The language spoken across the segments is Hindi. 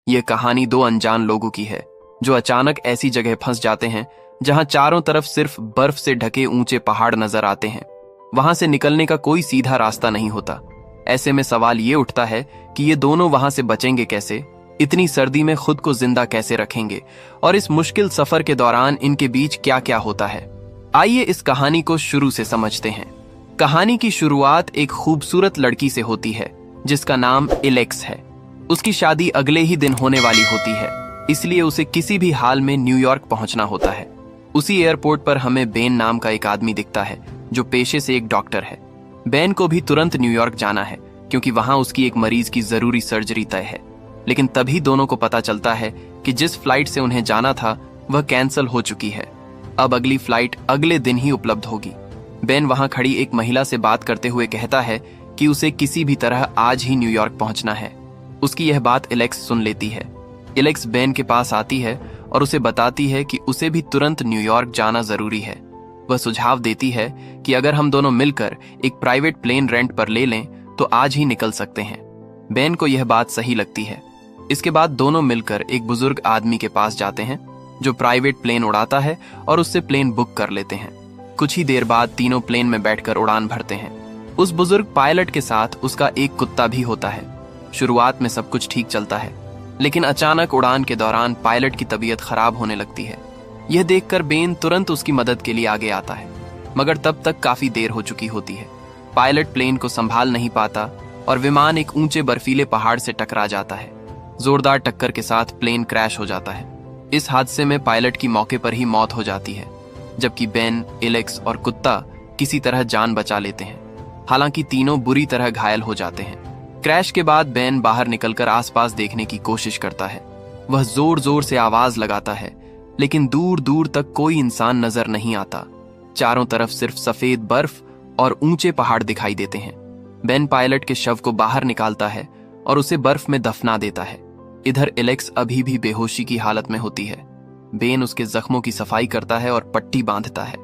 ये कहानी दो अनजान लोगों की है जो अचानक ऐसी जगह फंस जाते हैं जहां चारों तरफ सिर्फ बर्फ से ढके ऊंचे पहाड़ नजर आते हैं। वहां से निकलने का कोई सीधा रास्ता नहीं होता। ऐसे में सवाल ये उठता है कि ये दोनों वहां से बचेंगे कैसे, इतनी सर्दी में खुद को जिंदा कैसे रखेंगे और इस मुश्किल सफर के दौरान इनके बीच क्या क्या होता है। आइए इस कहानी को शुरू से समझते हैं। कहानी की शुरुआत एक खूबसूरत लड़की से होती है जिसका नाम एलेक्स है। उसकी शादी अगले ही दिन होने वाली होती है, इसलिए उसे किसी भी हाल में न्यूयॉर्क पहुंचना होता है। उसी एयरपोर्ट पर हमें बेन नाम का एक आदमी दिखता है जो पेशे से एक डॉक्टर है। बेन को भी तुरंत न्यूयॉर्क जाना है क्योंकि वहां उसकी एक मरीज की जरूरी सर्जरी तय है। लेकिन तभी दोनों को पता चलता है कि जिस फ्लाइट से उन्हें जाना था वह कैंसिल हो चुकी है। अब अगली फ्लाइट अगले दिन ही उपलब्ध होगी। बेन वहां खड़ी एक महिला से बात करते हुए कहता है कि उसे किसी भी तरह आज ही न्यूयॉर्क पहुंचना है। उसकी यह बात एलेक्स सुन लेती है। एलेक्स बेन के पास आती है और उसे बताती है कि उसे भी तुरंत न्यूयॉर्क जाना जरूरी है। वह सुझाव देती है कि अगर हम दोनों मिलकर एक प्राइवेट प्लेन रेंट पर ले लें तो आज ही निकल सकते हैं। बेन को यह बात सही लगती है। इसके बाद दोनों मिलकर एक बुजुर्ग आदमी के पास जाते हैं जो प्राइवेट प्लेन उड़ाता है और उससे प्लेन बुक कर लेते हैं। कुछ ही देर बाद तीनों प्लेन में बैठकर उड़ान भरते हैं। उस बुजुर्ग पायलट के साथ उसका एक कुत्ता भी होता है। शुरुआत में सब कुछ ठीक चलता है, लेकिन अचानक उड़ान के दौरान पायलट की तबीयत खराब होने लगती है। यह देखकर बेन तुरंत उसकी मदद के लिए आगे आता है, मगर तब तक काफी देर हो चुकी होती है। पायलट प्लेन को संभाल नहीं पाता और विमान एक ऊंचे बर्फीले पहाड़ से टकरा जाता है। जोरदार टक्कर के साथ प्लेन क्रैश हो जाता है। इस हादसे में पायलट की मौके पर ही मौत हो जाती है, जबकि बेन, एलेक्स और कुत्ता किसी तरह जान बचा लेते हैं। हालांकि तीनों बुरी तरह घायल हो जाते हैं। क्रैश के बाद बेन बाहर निकलकर आसपास देखने की कोशिश करता है। वह जोर जोर से आवाज लगाता है, लेकिन दूर दूर तक कोई इंसान नजर नहीं आता। चारों तरफ सिर्फ सफेद बर्फ और ऊंचे पहाड़ दिखाई देते हैं। बेन पायलट के शव को बाहर निकालता है और उसे बर्फ में दफना देता है। इधर एलेक्स अभी भी बेहोशी की हालत में होती है। बेन उसके जख्मों की सफाई करता है और पट्टी बांधता है।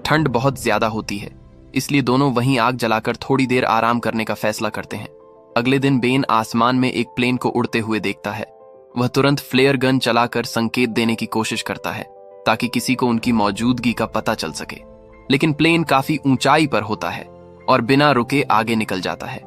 ठंड बहुत ज्यादा होती है, इसलिए दोनों वहीं आग जलाकर थोड़ी देर आराम करने का फैसला करते हैं। अगले दिन बेन आसमान में एक प्लेन को उड़ते हुए देखता है। वह तुरंत फ्लेयर गन चलाकर संकेत देने की कोशिश करता है ताकि किसी को उनकी मौजूदगी का पता चल सके, लेकिन प्लेन काफी ऊंचाई पर होता है और बिना रुके आगे निकल जाता है।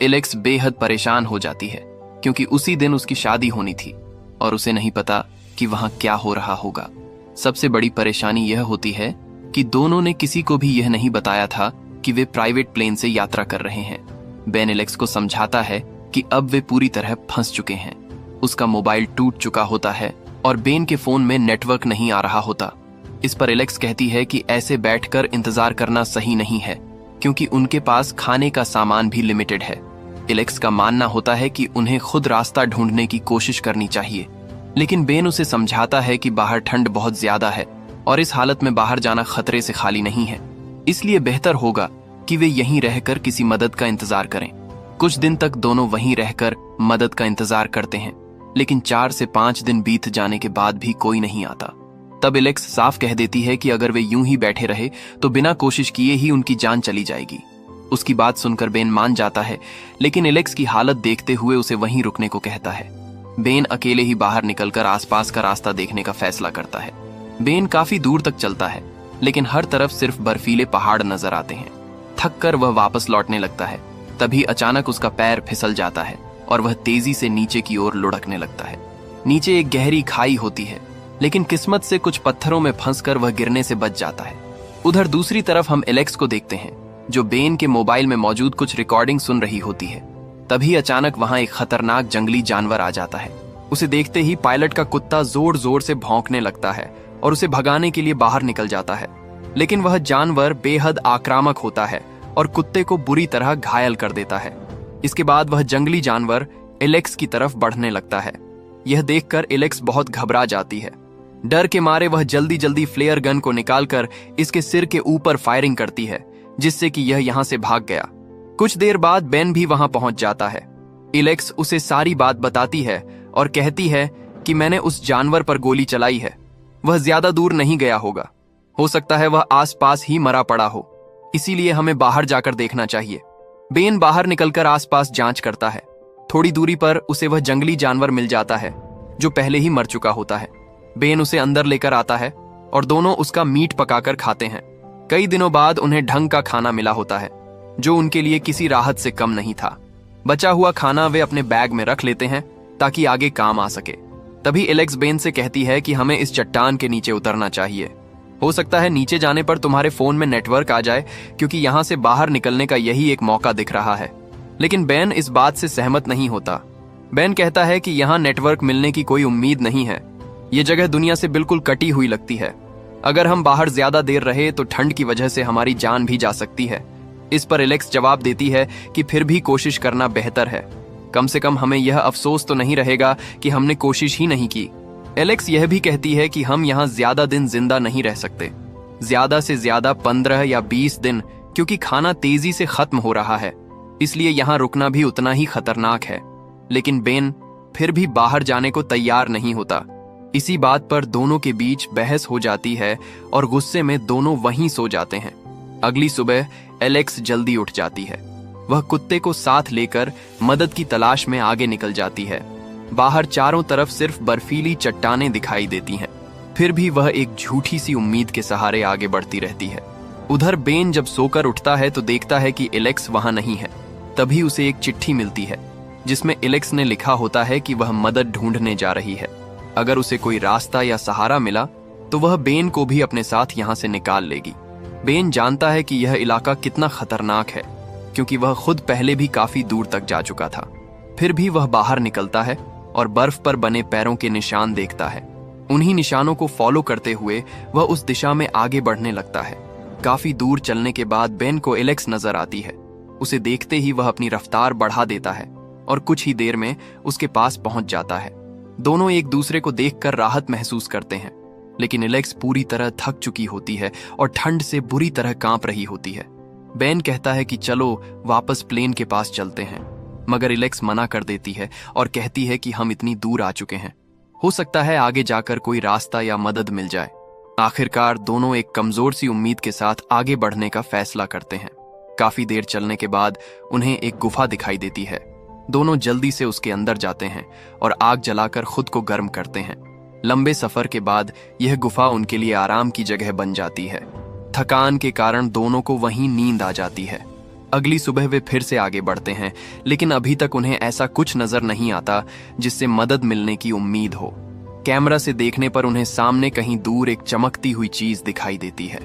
एलेक्स बेहद परेशान हो जाती है क्योंकि उसी दिन उसकी शादी होनी थी और उसे नहीं पता कि वहां क्या हो रहा होगा। सबसे बड़ी परेशानी यह होती है कि दोनों ने किसी को भी यह नहीं बताया था कि वे प्राइवेट प्लेन से यात्रा कर रहे हैं। बेन एलेक्स को समझाता है कि अब वे पूरी तरह फंस चुके हैं। उसका मोबाइल टूट चुका होता है और बेन के फोन में नेटवर्क नहीं आ रहा होता। इस पर एलेक्स कहती है कि ऐसे बैठकर इंतजार करना सही नहीं है क्योंकि उनके पास खाने का सामान भी लिमिटेड है। एलेक्स का मानना होता है कि उन्हें खुद रास्ता ढूंढने की कोशिश करनी चाहिए, लेकिन बेन उसे समझाता है कि बाहर ठंड बहुत ज्यादा है और इस हालत में बाहर जाना खतरे से खाली नहीं है, इसलिए बेहतर होगा कि वे यहीं रहकर किसी मदद का इंतजार करें। कुछ दिन तक दोनों वहीं रहकर मदद का इंतजार करते हैं, लेकिन 4 से 5 दिन बीत जाने के बाद भी कोई नहीं आता। तब एलेक्स साफ कह देती है कि अगर वे यूं ही बैठे रहे तो बिना कोशिश किए ही उनकी जान चली जाएगी। उसकी बात सुनकर बेन मान जाता है, लेकिन एलेक्स की हालत देखते हुए उसे वहीं रुकने को कहता है। बेन अकेले ही बाहर निकलकर आसपास का रास्ता देखने का फैसला करता है। बेन काफी दूर तक चलता है, लेकिन हर तरफ सिर्फ बर्फीले पहाड़ नजर आते हैं। थक कर वह वापस लौटने लगता है। तभी अचानक उसका पैर फिसल जाता है और वह तेजी से नीचे की ओर लुढ़कने लगता है। नीचे एक गहरी खाई होती है, लेकिन किस्मत से कुछ पत्थरों में फंसकर वह गिरने से बच जाता है। उधर दूसरी तरफ हम एलेक्स को देखते हैं जो बेन के मोबाइल में मौजूद कुछ रिकॉर्डिंग सुन रही होती है। तभी अचानक वहां एक खतरनाक जंगली जानवर आ जाता है। उसे देखते ही पायलट का कुत्ता जोर जोर से भौंकने लगता है और उसे भगाने के लिए बाहर निकल जाता है, लेकिन वह जानवर बेहद आक्रामक होता है और कुत्ते को बुरी तरह घायल कर देता है। इसके बाद वह जंगली जानवर एलेक्स की तरफ बढ़ने लगता है। यह देखकर एलेक्स बहुत घबरा जाती है। डर के मारे वह जल्दी जल्दी फ्लेयर गन को निकालकर इसके सिर के ऊपर फायरिंग करती है, जिससे कि यह यहां से भाग गया। कुछ देर बाद बेन भी वहां पहुंच जाता है। एलेक्स उसे सारी बात बताती है और कहती है कि मैंने उस जानवर पर गोली चलाई है। वह ज्यादा दूर नहीं गया होगा, हो सकता है वह आसपास ही मरा पड़ा हो, इसीलिए हमें बाहर जाकर देखना चाहिए। बेन बाहर निकलकर आसपास जांच करता है। थोड़ी दूरी पर उसे वह जंगली जानवर मिल जाता है। जो पहले ही मर चुका होता है। बेन उसे अंदर लेकर आता है और दोनों उसका मीट पकाकर खाते हैं। कई दिनों बाद उन्हें ढंग का खाना मिला होता है, जो उनके लिए किसी राहत से कम नहीं था। बचा हुआ खाना वे अपने बैग में रख लेते हैं ताकि आगे काम आ सके। तभी एलेक्स बेन से कहती है कि हमें इस चट्टान के नीचे उतरना चाहिए। हो सकता है नीचे जाने पर तुम्हारे फोन में नेटवर्क आ जाए, क्योंकि यहां से बाहर निकलने का यही एक मौका दिख रहा है। लेकिन बेन इस बात से सहमत नहीं होता। बेन कहता है कि यहां नेटवर्क मिलने की कोई उम्मीद नहीं है। ये जगह दुनिया से बिल्कुल कटी हुई लगती है। अगर हम बाहर ज्यादा देर रहे तो ठंड की वजह से हमारी जान भी जा सकती है। इस पर एलेक्स जवाब देती है कि फिर भी कोशिश करना बेहतर है। कम से कम हमें यह अफसोस तो नहीं रहेगा कि हमने कोशिश ही नहीं की। एलेक्स यह भी कहती है कि हम यहाँ ज्यादा दिन जिंदा नहीं रह सकते, ज्यादा से ज्यादा 15 या 20 दिन, क्योंकि खाना तेजी से खत्म हो रहा है, इसलिए यहाँ रुकना भी उतना ही खतरनाक है। लेकिन बेन फिर भी बाहर जाने को तैयार नहीं होता। इसी बात पर दोनों के बीच बहस हो जाती है और गुस्से में दोनों वहीं सो जाते हैं। अगली सुबह एलेक्स जल्दी उठ जाती है। वह कुत्ते को साथ लेकर मदद की तलाश में आगे निकल जाती है। बाहर चारों तरफ सिर्फ बर्फीली चट्टानें दिखाई देती हैं। फिर भी वह एक झूठी सी उम्मीद के सहारे आगे बढ़ती रहती है। उधर बेन जब सोकर उठता है तो देखता है कि एलेक्स वहां नहीं है। तभी उसे एक चिट्ठी मिलती है जिसमें एलेक्स ने लिखा होता है कि वह मदद ढूंढने जा रही है। अगर उसे कोई रास्ता या सहारा मिला तो वह बेन को भी अपने साथ यहां से निकाल लेगी। बेन जानता है कि यह इलाका कितना खतरनाक है, क्योंकि वह खुद पहले भी काफी दूर तक जा चुका था। फिर भी वह बाहर निकलता है और बर्फ पर बने पैरों के निशान देखता है। उन्हीं निशानों को फॉलो करते हुए वह उस दिशा में आगे बढ़ने लगता है। काफी दूर चलने के बाद बेन को एलेक्स नजर आती है। उसे देखते ही वह अपनी रफ्तार बढ़ा देता है और कुछ ही देर में उसके पास पहुंच जाता है। दोनों एक दूसरे को देखकर राहत महसूस करते हैं, लेकिन एलेक्स पूरी तरह थक चुकी होती है और ठंड से बुरी तरह कांप रही होती है। बेन कहता है कि चलो वापस प्लेन के पास चलते हैं, मगर एलेक्स मना कर देती है और कहती है कि हम इतनी दूर आ चुके हैं, हो सकता है आगे जाकर कोई रास्ता या मदद मिल जाए। आखिरकार दोनों एक कमजोर सी उम्मीद के साथ आगे बढ़ने का फैसला करते हैं। काफी देर चलने के बाद उन्हें एक गुफा दिखाई देती है। दोनों जल्दी से उसके अंदर जाते हैं और आग जलाकर खुद को गर्म करते हैं। लंबे सफर के बाद यह गुफा उनके लिए आराम की जगह बन जाती है। थकान के कारण दोनों को वहीं नींद आ जाती है। अगली सुबह वे फिर से आगे बढ़ते हैं, लेकिन अभी तक उन्हें ऐसा कुछ नजर नहीं आता जिससे मदद मिलने की उम्मीद हो। कैमरा से देखने पर उन्हें सामने कहीं दूर एक चमकती हुई चीज दिखाई देती है।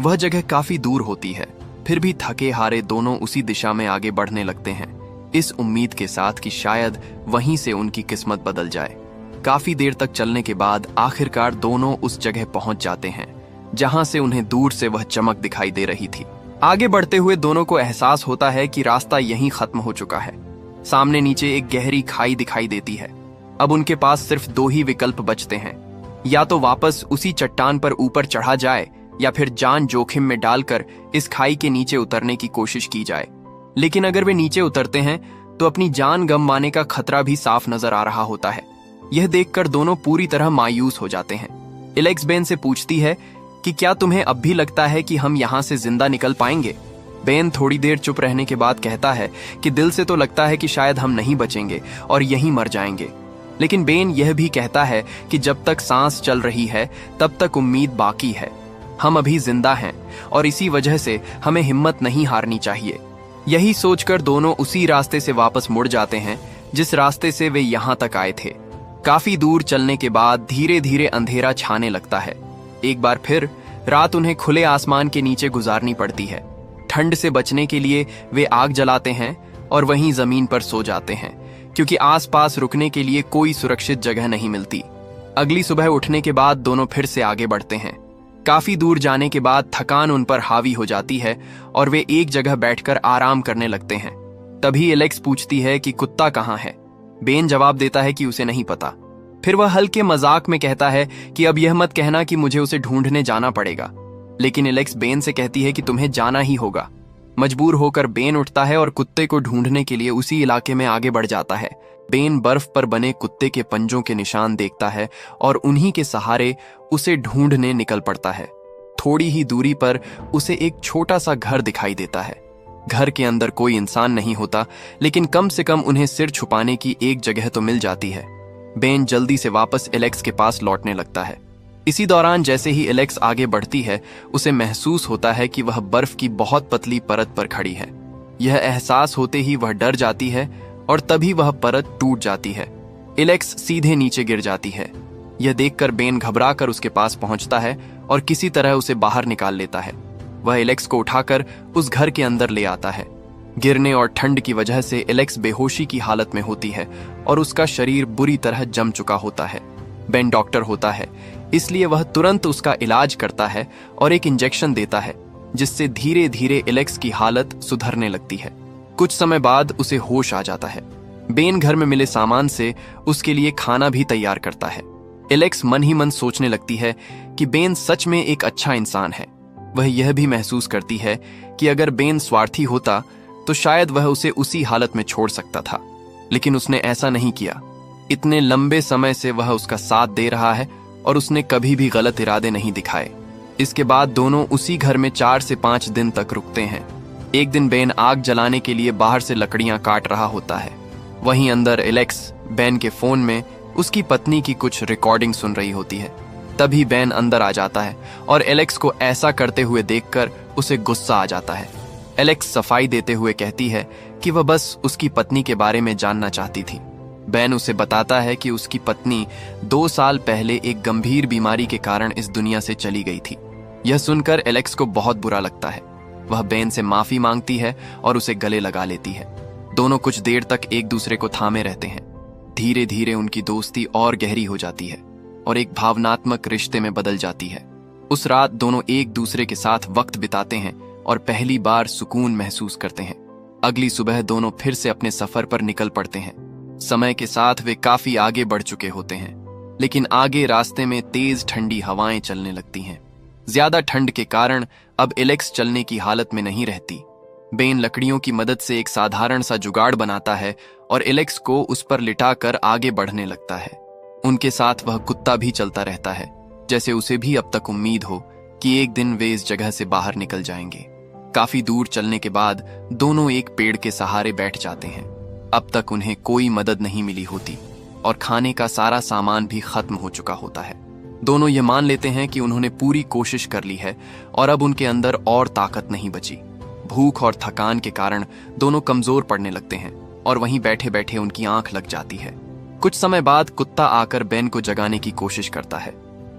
वह जगह काफी दूर होती है। फिर भी थके हारे दोनों उसी दिशा में आगे बढ़ने लगते हैं, इस उम्मीद के साथ कि शायद वहीं से उनकी किस्मत बदल जाए। काफी देर तक चलने के बाद आखिरकार दोनों उस जगह पहुंच जाते हैं जहां से उन्हें दूर से वह चमक दिखाई दे रही थी। आगे बढ़ते हुए दोनों को एहसास होता है कि रास्ता यहीं खत्म हो चुका है। सामने नीचे एक गहरी खाई दिखाई देती है। अब उनके पास सिर्फ दो ही विकल्प बचते हैं, या तो वापस उसी चट्टान पर ऊपर चढ़ा जाए या फिर जान जोखिम में डालकर इस खाई के नीचे उतरने की कोशिश की जाए। लेकिन अगर वे नीचे उतरते हैं तो अपनी जान गंवाने का खतरा भी साफ नजर आ रहा होता है। यह देखकर दोनों पूरी तरह मायूस हो जाते हैं। एलेक्स बेन से पूछती है कि क्या तुम्हें अब भी लगता है कि हम यहाँ से जिंदा निकल पाएंगे? बेन थोड़ी देर चुप रहने के बाद कहता है कि दिल से तो लगता है कि शायद हम नहीं बचेंगे और यहीं मर जाएंगे। लेकिन बेन यह भी कहता है कि जब तक सांस चल रही है तब तक उम्मीद बाकी है। हम अभी जिंदा हैं और इसी वजह से हमें हिम्मत नहीं हारनी चाहिए। यही सोचकर दोनों उसी रास्ते से वापस मुड़ जाते हैं जिस रास्ते से वे यहाँ तक आए थे। काफी दूर चलने के बाद धीरे धीरे अंधेरा छाने लगता है। एक बार फिर रात उन्हें खुले आसमान के नीचे गुजारनी पड़ती है। ठंड से बचने के लिए वे आग जलाते हैं और वहीं जमीन पर सो जाते हैं, क्योंकि आसपास रुकने के लिए कोई सुरक्षित जगह नहीं मिलती। अगली सुबह उठने के बाद दोनों फिर से आगे बढ़ते हैं। काफी दूर जाने के बाद थकान उन पर हावी हो जाती है और वे एक जगह बैठकर आराम करने लगते हैं। तभी एलेक्स पूछती है कि कुत्ता कहाँ है? बेन जवाब देता है कि उसे नहीं पता। फिर वह हल्के मजाक में कहता है कि अब यह मत कहना कि मुझे उसे ढूंढने जाना पड़ेगा। लेकिन एलेक्स बेन से कहती है कि तुम्हें जाना ही होगा। मजबूर होकर बेन उठता है और कुत्ते को ढूंढने के लिए उसी इलाके में आगे बढ़ जाता है। बेन बर्फ पर बने कुत्ते के पंजों के निशान देखता है और उन्हीं के सहारे उसे ढूंढने निकल पड़ता है। थोड़ी ही दूरी पर उसे एक छोटा सा घर दिखाई देता है। घर के अंदर कोई इंसान नहीं होता, लेकिन कम से कम उन्हें सिर छुपाने की एक जगह तो मिल जाती है। बेन जल्दी से वापस एलेक्स के पास लौटने लगता है। इसी दौरान जैसे ही एलेक्स आगे बढ़ती है, उसे महसूस होता है कि वह बर्फ की बहुत पतली परत पर खड़ी है। यह एहसास होते ही वह डर जाती है और तभी वह परत टूट जाती है। एलेक्स सीधे नीचे गिर जाती है। यह देखकर बेन घबरा कर उसके पास पहुंचता है और किसी तरह उसे बाहर निकाल लेता है। वह एलेक्स को उठाकर उस घर के अंदर ले आता है। गिरने और ठंड की वजह से एलेक्स बेहोशी की हालत में होती है और उसका शरीर बुरी तरह जम चुका होता है। बेन डॉक्टर होता है, इसलिए वह तुरंत उसका इलाज करता है और एक इंजेक्शन देता है, जिससे धीरे धीरे एलेक्स की हालत सुधरने लगती है। कुछ समय बाद उसे होश आ जाता है। बेन घर में मिले सामान से उसके लिए खाना भी तैयार करता है। एलेक्स मन ही मन सोचने लगती है कि बेन सच में एक अच्छा इंसान है। वह यह भी महसूस करती है कि अगर बेन स्वार्थी होता तो शायद वह उसे उसी हालत में छोड़ सकता था, लेकिन उसने ऐसा नहीं किया। इतने लंबे समय से वह उसका साथ दे रहा है और उसने कभी भी गलत इरादे नहीं दिखाए। इसके बाद दोनों उसी घर में 4 से 5 दिन तक रुकते हैं। एक दिन बेन आग जलाने के लिए बाहर से लकड़ियां काट रहा होता है। वहीं अंदर एलेक्स बेन के फोन में उसकी पत्नी की कुछ रिकॉर्डिंग सुन रही होती है। तभी बेन अंदर आ जाता है और एलेक्स को ऐसा करते हुए देखकर उसे गुस्सा आ जाता है। एलेक्स सफाई देते हुए कहती है कि वह बस उसकी पत्नी के बारे में जानना चाहती थी। बेन उसे बताता है कि उसकी पत्नी 2 साल पहले एक गंभीर बीमारी के कारण इस दुनिया से चली गई थी। यह सुनकर एलेक्स को बहुत बुरा लगता है। वह बेन से माफी मांगती है और उसे गले लगा लेती है। दोनों कुछ देर तक एक दूसरे को थामे रहते हैं। धीरे धीरे उनकी दोस्ती और गहरी हो जाती है और एक भावनात्मक रिश्ते में बदल जाती है। उस रात दोनों एक दूसरे के साथ वक्त बिताते हैं और पहली बार सुकून महसूस करते हैं। अगली सुबह दोनों फिर से अपने सफर पर निकल पड़ते हैं। समय के साथ वे काफी आगे बढ़ चुके होते हैं, लेकिन आगे रास्ते में तेज ठंडी हवाएं चलने लगती हैं। ज्यादा ठंड के कारण अब एलेक्स चलने की हालत में नहीं रहती। बेन लकड़ियों की मदद से एक साधारण सा जुगाड़ बनाता है और एलेक्स को उस पर लिटाकर आगे बढ़ने लगता है। उनके साथ वह कुत्ता भी चलता रहता है, जैसे उसे भी अब तक उम्मीद हो कि एक दिन वे इस जगह से बाहर निकल जाएंगे। काफी दूर चलने के बाद दोनों एक पेड़ के सहारे बैठ जाते हैं। अब तक उन्हें कोई मदद नहीं मिली होती और खाने का सारा सामान भी खत्म हो चुका होता है। दोनों ये मान लेते हैं कि उन्होंने पूरी कोशिश कर ली है और अब उनके अंदर और ताकत नहीं बची। भूख और थकान के कारण दोनों कमजोर पड़ने लगते हैं और वहीं बैठे बैठे उनकी आंख लग जाती है। कुछ समय बाद कुत्ता आकर बेन को जगाने की कोशिश करता है।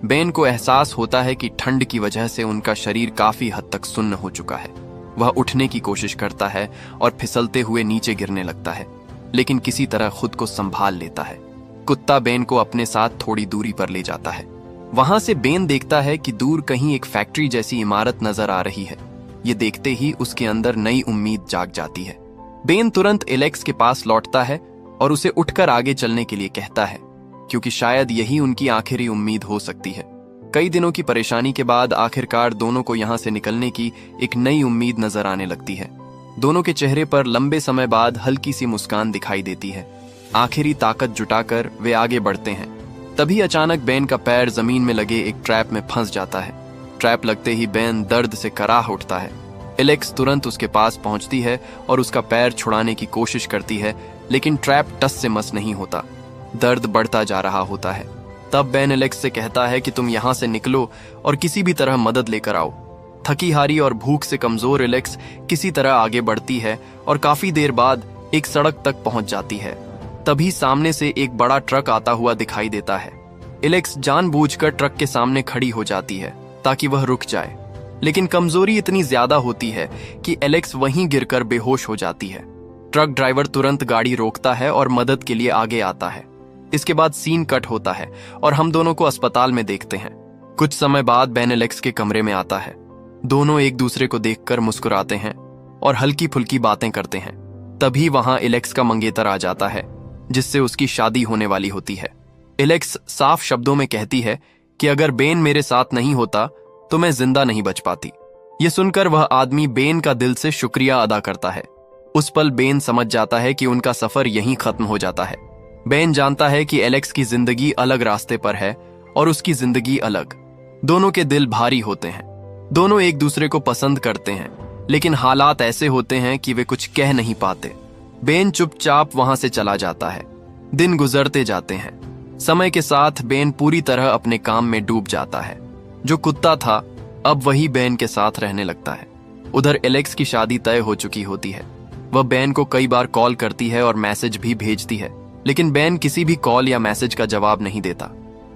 बेन को एहसास होता है कि ठंड की वजह से उनका शरीर काफी हद तक सुन्न हो चुका है। वह उठने की कोशिश करता है और फिसलते हुए नीचे गिरने लगता है, लेकिन किसी तरह खुद को संभाल लेता है। कुत्ता बेन को अपने साथ थोड़ी दूरी पर ले जाता है। वहां से बेन देखता है कि दूर कहीं एक फैक्ट्री जैसी इमारत नजर आ रही है। ये देखते ही उसके अंदर नई उम्मीद जाग जाती है। बेन तुरंत एलेक्स के पास लौटता है और उसे उठकर आगे चलने के लिए कहता है, क्योंकि शायद यही उनकी आखिरी उम्मीद हो सकती है। कई दिनों की परेशानी के बाद आखिरकार दोनों को यहां से निकलने की एक नई उम्मीद नजर आने लगती है। दोनों के चेहरे पर लंबे समय बाद हल्की सी मुस्कान दिखाई देती है। आखिरी ताकत जुटाकर वे आगे बढ़ते हैं। तभी अचानक बेन का पैर जमीन में लगे एक ट्रैप में फंस जाता है। ट्रैप लगते ही बेन दर्द से कराह उठता है। एलेक्स तुरंत उसके पास पहुंचती है और उसका पैर छुड़ाने की कोशिश करती है, लेकिन ट्रैप टस से मस नहीं होता। दर्द बढ़ता जा रहा होता है। तब बेन एलेक्स से कहता है कि तुम यहां से निकलो और किसी भी तरह मदद लेकर आओ। थकी हारी और भूख से कमजोर एलेक्स किसी तरह आगे बढ़ती है और काफी देर बाद एक सड़क तक पहुंच जाती है। तभी सामने से एक बड़ा ट्रक आता हुआ दिखाई देता है। एलेक्स जानबूझकर ट्रक के सामने खड़ी हो जाती है ताकि वह रुक जाए, लेकिन कमजोरी इतनी ज्यादा होती है कि एलेक्स वहीं गिरकर बेहोश हो जाती है। ट्रक ड्राइवर तुरंत गाड़ी रोकता है और मदद के लिए आगे आता है। इसके बाद सीन कट होता है और हम दोनों को अस्पताल में देखते हैं। कुछ समय बाद बेन एलेक्स के कमरे में आता है। दोनों एक दूसरे को देखकर मुस्कुराते हैं और हल्की फुल्की बातें करते हैं। तभी वहां एलेक्स का मंगेतर आ जाता है, जिससे उसकी शादी होने वाली होती है। एलेक्स साफ शब्दों में कहती है कि अगर बेन मेरे साथ नहीं होता तो मैं जिंदा नहीं बच पाती। यह सुनकर वह आदमी बेन का दिल से शुक्रिया अदा करता है। उस पल बेन समझ जाता है कि उनका सफर यहीं खत्म हो जाता है। बेन जानता है कि एलेक्स की जिंदगी अलग रास्ते पर है और उसकी जिंदगी अलग। दोनों के दिल भारी होते हैं। दोनों एक दूसरे को पसंद करते हैं, लेकिन हालात ऐसे होते हैं कि वे कुछ कह नहीं पाते। बेन चुपचाप वहां से चला जाता है। दिन गुजरते जाते हैं। समय के साथ बेन पूरी तरह अपने काम में डूब जाता है। जो कुत्ता था अब वही बेन के साथ रहने लगता है। उधर एलेक्स की शादी तय हो चुकी होती है। वह बेन को कई बार कॉल करती है और मैसेज भी भेजती है, लेकिन बेन किसी भी कॉल या मैसेज का जवाब नहीं देता।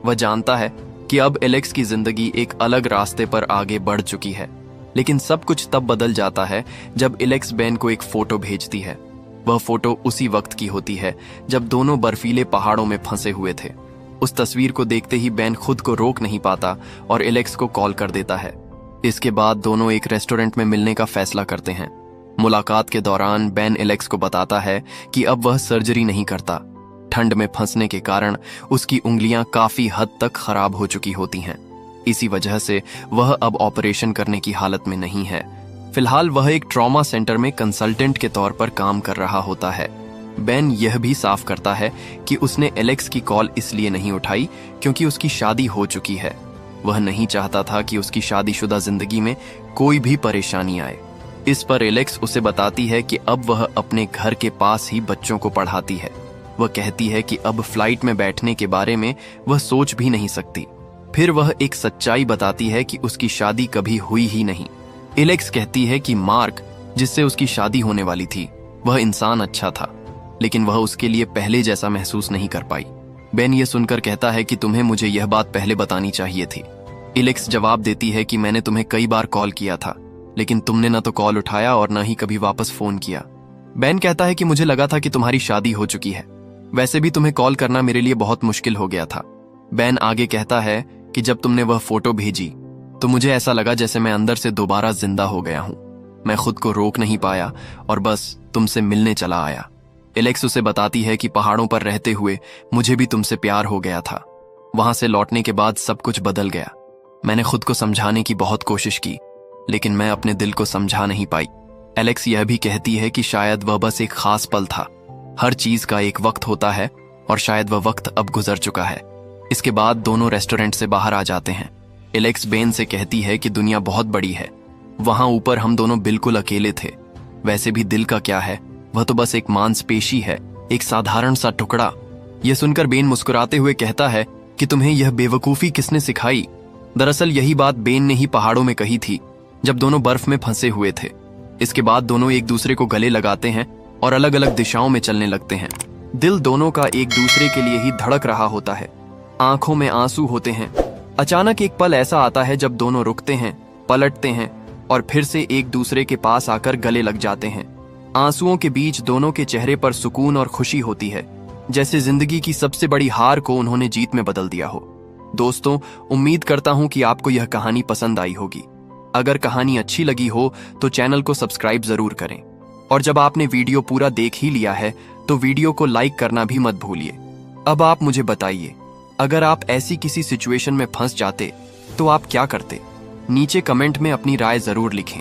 वह जानता है कि अब एलेक्स की जिंदगी एक अलग रास्ते पर आगे बढ़ चुकी है। लेकिन सब कुछ तब बदल जाता है जब एलेक्स बेन को एक फोटो भेजती है। वह फोटो उसी वक्त की होती है जब दोनों बर्फीले पहाड़ों में फंसे हुए थे। उस तस्वीर को देखते ही बेन खुद को रोक नहीं पाता और एलेक्स को कॉल कर देता है। इसके बाद दोनों एक रेस्टोरेंट में मिलने का फैसला करते हैं। मुलाकात के दौरान बेन एलेक्स को बताता है कि अब वह सर्जरी नहीं करता। ठंड में फंसने के कारण उसकी उंगलियां काफी हद तक खराब हो चुकी होती हैं। इसी वजह से वह अब ऑपरेशन करने की हालत में नहीं है। फिलहाल वह एक ट्रॉमा सेंटर में कंसल्टेंट के तौर पर काम कर रहा होता है। बेन यह भी साफ करता है कि उसने एलेक्स की कॉल इसलिए नहीं उठाई क्योंकि उसकी शादी हो चुकी है। वह नहीं चाहता था कि उसकी शादीशुदा जिंदगी में कोई भी परेशानी आए। इस पर एलेक्स उसे बताती है कि अब वह अपने घर के पास ही बच्चों को पढ़ाती है। वह कहती है कि अब फ्लाइट में बैठने के बारे में वह सोच भी नहीं सकती। फिर वह एक सच्चाई बताती है कि उसकी शादी कभी हुई ही नहीं। एलेक्स कहती है कि मार्क, जिससे उसकी शादी होने वाली थी, वह इंसान अच्छा था, लेकिन वह उसके लिए पहले जैसा महसूस नहीं कर पाई। बेन ये सुनकर कहता है कि तुम्हें मुझे यह बात पहले बतानी चाहिए थी। एलेक्स जवाब देती है कि मैंने तुम्हें कई बार कॉल किया था, लेकिन तुमने न तो कॉल उठाया और न ही कभी वापस फोन किया। बेन कहता है कि मुझे लगा था कि तुम्हारी शादी हो चुकी है। वैसे भी तुम्हें कॉल करना मेरे लिए बहुत मुश्किल हो गया था। बेन आगे कहता है कि जब तुमने वह फोटो भेजी तो मुझे ऐसा लगा जैसे मैं अंदर से दोबारा जिंदा हो गया हूं। मैं खुद को रोक नहीं पाया और बस तुमसे मिलने चला आया। एलेक्स उसे बताती है कि पहाड़ों पर रहते हुए मुझे भी तुमसे प्यार हो गया था। वहां से लौटने के बाद सब कुछ बदल गया। मैंने खुद को समझाने की बहुत कोशिश की, लेकिन मैं अपने दिल को समझा नहीं पाई। एलेक्स यह भी कहती है कि शायद वह बस एक खास पल था। हर चीज का एक वक्त होता है और शायद वह वक्त अब गुजर चुका है। इसके बाद दोनों रेस्टोरेंट से बाहर आ जाते हैं। एलेक्स बेन से कहती है कि दुनिया बहुत बड़ी है। वहां ऊपर हम दोनों बिल्कुल अकेले थे। वैसे भी दिल का क्या है, वह तो बस एक मांसपेशी है, एक साधारण सा टुकड़ा। यह सुनकर बेन मुस्कुराते हुए कहता है कि तुम्हें यह बेवकूफी किसने सिखाई। दरअसल यही बात बेन ने ही पहाड़ों में कही थी जब दोनों बर्फ में फंसे हुए थे। इसके बाद दोनों एक दूसरे को गले लगाते हैं और अलग अलग दिशाओं में चलने लगते हैं। दिल दोनों का एक दूसरे के लिए ही धड़क रहा होता है। आंखों में आंसू होते हैं। अचानक एक पल ऐसा आता है जब दोनों रुकते हैं, पलटते हैं और फिर से एक दूसरे के पास आकर गले लग जाते हैं। आंसुओं के बीच दोनों के चेहरे पर सुकून और खुशी होती है, जैसे जिंदगी की सबसे बड़ी हार को उन्होंने जीत में बदल दिया हो। दोस्तों, उम्मीद करता हूं कि आपको यह कहानी पसंद आई होगी। अगर कहानी अच्छी लगी हो तो चैनल को सब्सक्राइब जरूर करें और जब आपने वीडियो पूरा देख ही लिया है तो वीडियो को लाइक करना भी मत भूलिए। अब आप मुझे बताइए, अगर आप ऐसी किसी सिचुएशन में फंस जाते तो आप क्या करते? नीचे कमेंट में अपनी राय जरूर लिखें।